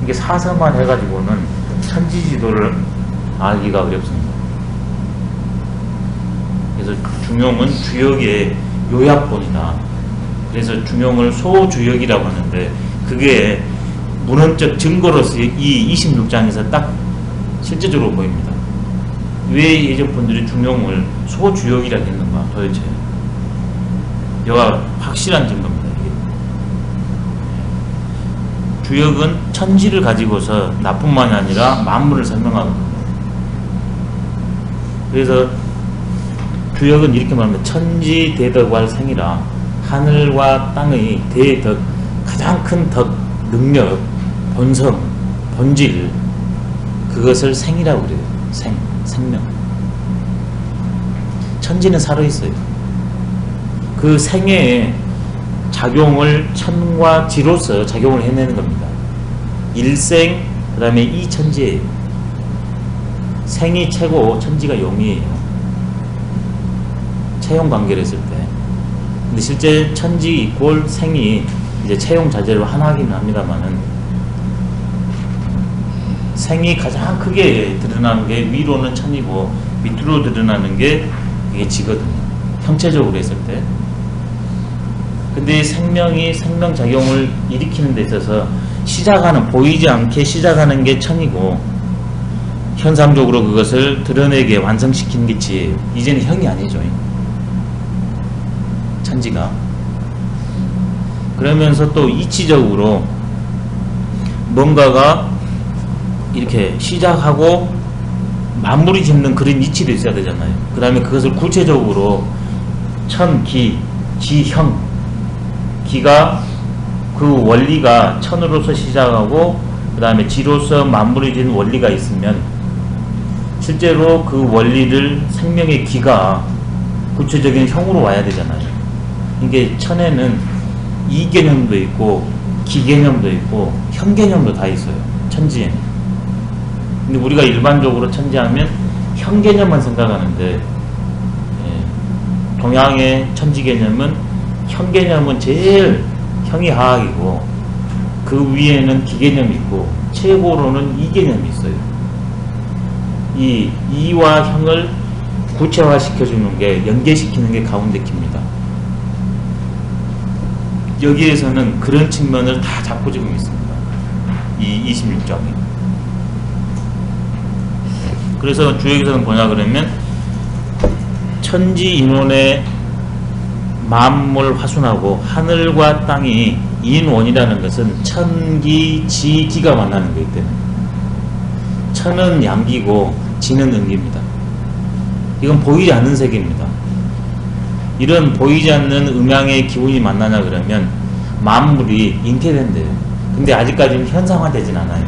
이게 사서만 해가지고는 천지지도를 알기가 어렵습니다. 그래서 중용은 주역의 요약본이다. 그래서 중용을 소주역이라고 하는데, 그게 문헌적 증거로서 이 26장에서 딱 실제적으로 보입니다. 왜 예전 분들이 중용을 소주역이라고 했는가 도대체. 여가 확실한 증거입니다. 이게. 주역은 천지를 가지고서 나뿐만이 아니라 만물을 설명하거든요. 그래서 주역은 이렇게 말합니다. 천지 대덕할 생이라. 하늘과 땅의 대덕, 가장 큰 덕, 능력, 본성, 본질, 그것을 생이라고 그래요. 생명. 천지는 살아있어요. 그 생의 작용을 천과 지로서 작용을 해내는 겁니다. 일생, 그 다음에 이천지예요. 생이 최고, 천지가 용이에요. 채용 관계를 했을 때. 근데 실제 천지 이꼴 생이 이제 채용 자재로 하나이긴 합니다만은, 생이 가장 크게 드러나는 게 위로는 천이고 밑으로 드러나는 게 이게 지거든요. 형체적으로 했을 때. 근데 생명이 생명작용을 일으키는 데 있어서 시작하는, 보이지 않게 시작하는 게 천이고, 현상적으로 그것을 드러내게 완성시키는 게 지예요. 이제는 형이 아니죠. 천지가. 그러면서 또 이치적으로 뭔가가 이렇게 시작하고 마무리 짓는 그런 이치도 있어야 되잖아요. 그 다음에 그것을 구체적으로 천기, 지형, 기가 그 원리가 천으로서 시작하고 그 다음에 지로서 마무리 짓는 원리가 있으면 실제로 그 원리를 생명의 기가 구체적인 형으로 와야 되잖아요. 이게 천에는 이 개념도 있고 기 개념도 있고 형 개념도 다 있어요. 천지에는. 근데 우리가 일반적으로 천지하면 형 개념만 생각하는데, 동양의 천지 개념은 형 개념은 제일 형이 하악이고 그 위에는 기 개념이 있고 최고로는 이 개념이 있어요. 이 이와 형을 구체화시켜주는 게, 연계시키는 게 가운데 기입니다. 여기에서는 그런 측면을 다 잡고 지금 있습니다. 이 26장이. 그래서 주역에서는 뭐냐 그러면, 천지인원의 만물 화순하고 하늘과 땅이 인원이라는 것은 천기, 지, 기가 만나는 거기 때문에, 천은 양기고 지는 음기입니다. 이건 보이지 않는 세계입니다. 이런 보이지 않는 음양의 기운이 만나냐 그러면 만물이 잉태된대요. 근데 아직까지는 현상화되진 않아요.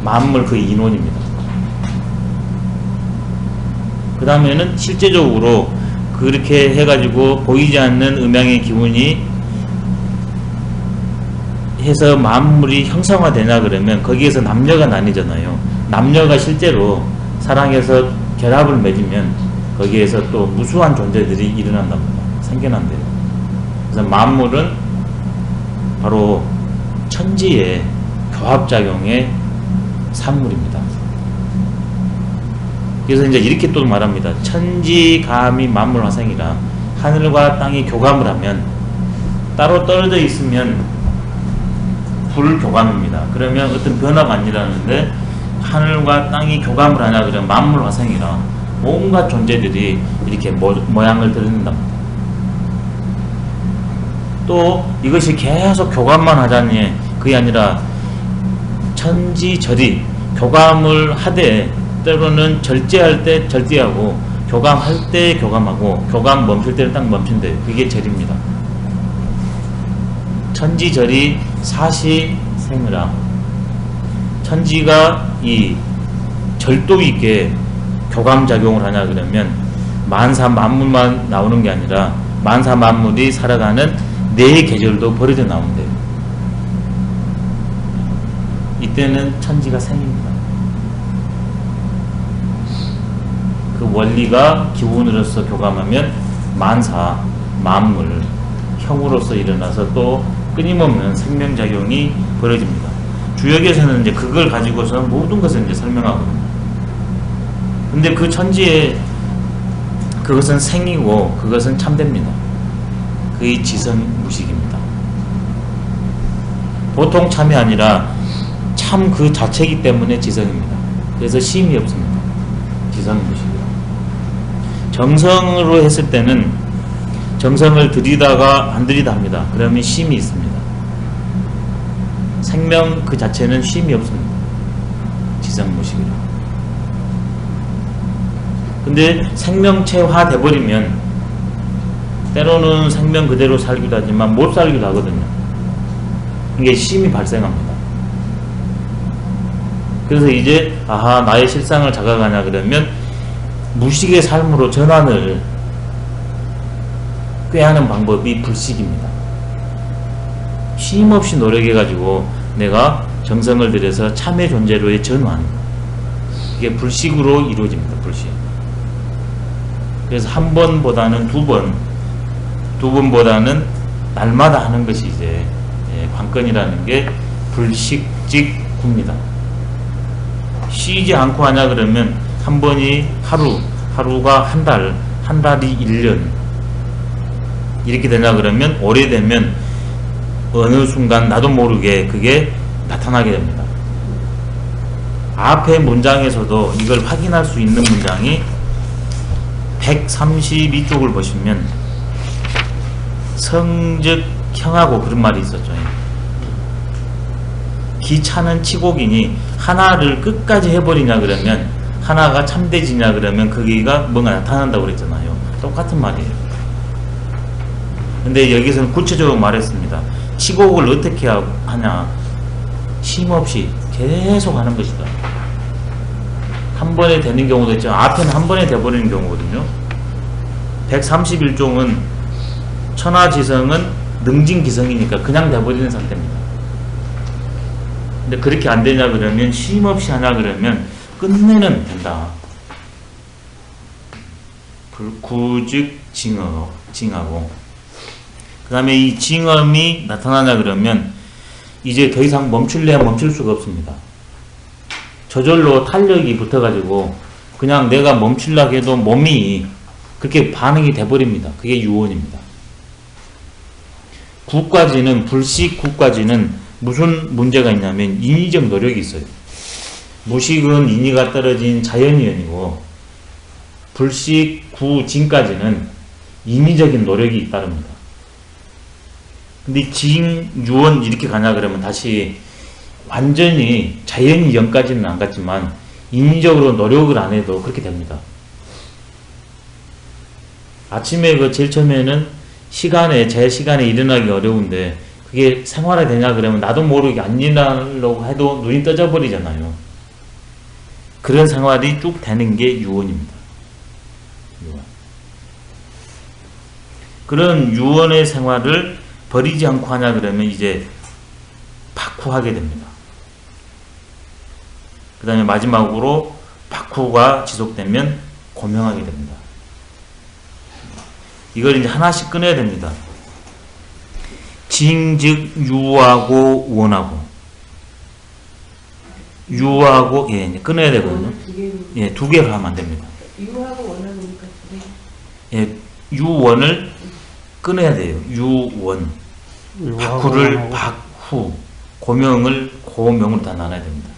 만물 그 인원입니다. 그 다음에는 실제적으로 그렇게 해가지고 보이지 않는 음양의 기운이 해서 만물이 형상화되냐 그러면 거기에서 남녀가 나뉘잖아요. 남녀가 실제로 사랑해서 결합을 맺으면 거기에서 또 무수한 존재들이 일어난답니다. 생겨난대요. 그래서 만물은 바로 천지의 교합작용의 산물입니다. 그래서 이제 이렇게 또 말합니다. 천지감이 만물화생이라. 하늘과 땅이 교감을 하면, 따로 떨어져 있으면 불교감입니다. 그러면 어떤 변화가 아니라는데, 하늘과 땅이 교감을 하냐 그러면 만물화생이라 온갖 존재들이 이렇게 모양을 드러낸답니다. 또 이것이 계속 교감만 하자니 그게 아니라 천지절이 교감을 하되, 때로는 절제할 때 절제하고 교감할 때 교감하고 교감 멈출 때는 딱 멈춘대요. 그게 절입니다. 천지절이 사시생이라. 천지가 이 절도 있게 교감작용을 하냐 그러면 만사 만물만 나오는 게 아니라 만사 만물이 살아가는 네 계절도 버려져 나온대요. 이때는 천지가 생입니다. 그 원리가 기운으로서 교감하면 만사 만물 형으로서 일어나서 또 끊임없는 생명작용이 벌어집니다. 주역에서는 이제 그걸 가지고서 모든 것을 이제 설명하거든요. 근데 그 천지에 그것은 생이고 그것은 참됩니다. 그게 지성무식입니다. 보통 참이 아니라 참 그 자체이기 때문에 지성입니다. 그래서 심이 없습니다. 지성무식이라. 정성으로 했을 때는 정성을 들이다가 안 들이다 합니다. 그러면 심이 있습니다. 생명 그 자체는 쉼이 없습니다. 지성무식이라. 근데 생명체화 돼버리면 때로는 생명 그대로 살기도 하지만 못 살기도 하거든요. 이게 쉼이 발생합니다. 그래서 이제 아하 나의 실상을 자각하냐 그러면 무식의 삶으로 전환을 꾀하는 방법이 불식입니다. 쉼없이 노력해가지고 내가 정성을 들여서 참의 존재로의 전환, 이게 불식으로 이루어집니다. 불식. 그래서 한 번보다는 두 번보다는 날마다 하는 것이 이제 관건이라는 게 불식직구입니다. 쉬지 않고 하냐 그러면 한 번이 하루가 한 달, 한 달이 1년 이렇게 되냐 그러면 오래되면 어느 순간 나도 모르게 그게 나타나게 됩니다. 앞에 문장에서도 이걸 확인할 수 있는 문장이 132쪽을 보시면 성즉형하고 그런 말이 있었죠. 기차는 치곡이니 하나를 끝까지 해버리냐 그러면 하나가 참되지냐 그러면 거기가 뭔가 나타난다고 그랬잖아요. 똑같은 말이에요. 근데 여기서는 구체적으로 말했습니다. 치곡을 어떻게 하냐, 쉼없이 계속 하는 것이다. 한 번에 되는 경우도 있죠. 앞에는 한 번에 돼버리는 경우거든요. 131종은 천하지성은 능진기성이니까 그냥 돼버리는 상태입니다. 근데 그렇게 안 되냐 그러면 쉼없이 하냐 그러면 끝내는 된다. 불구즉 징하고 그 다음에 이 징험이 나타나냐 그러면 이제 더 이상 멈출래야 멈출 수가 없습니다. 저절로 탄력이 붙어가지고 그냥 내가 멈추려고 해도 몸이 그렇게 반응이 돼버립니다. 그게 유언입니다. 구까지는 불식 구까지는 무슨 문제가 있냐면 인위적 노력이 있어요. 무식은 인위가 떨어진 자연이언이고 불식 구 진까지는 인위적인 노력이 따릅니다. 근데 징, 유언 이렇게 가냐 그러면 다시 완전히 자연이 영까지는 안 갔지만 인위적으로 노력을 안 해도 그렇게 됩니다. 아침에 그 제일 처음에는 제 시간에 일어나기 어려운데 그게 생활화 되냐 그러면 나도 모르게 안 일어나려고 해도 눈이 떠져 버리잖아요. 그런 생활이 쭉 되는 게 유언입니다. 유언. 그런 유언의 생활을 버리지 않고 하냐 그러면 이제 박후하게 됩니다. 그 다음에 마지막으로 박후가 지속되면 고명하게 됩니다. 이걸 이제 하나씩 끊어야 됩니다. 징, 즉, 유하고 원하고. 유하고, 예, 이제 끊어야 되거든요. 예, 두 개로 하면 안 됩니다. 유하고 원하니까 두 개. 예, 유원을 끊어야 돼요. 유원. 박후를 박후, 고명을 고명으로 다 나눠야 됩니다.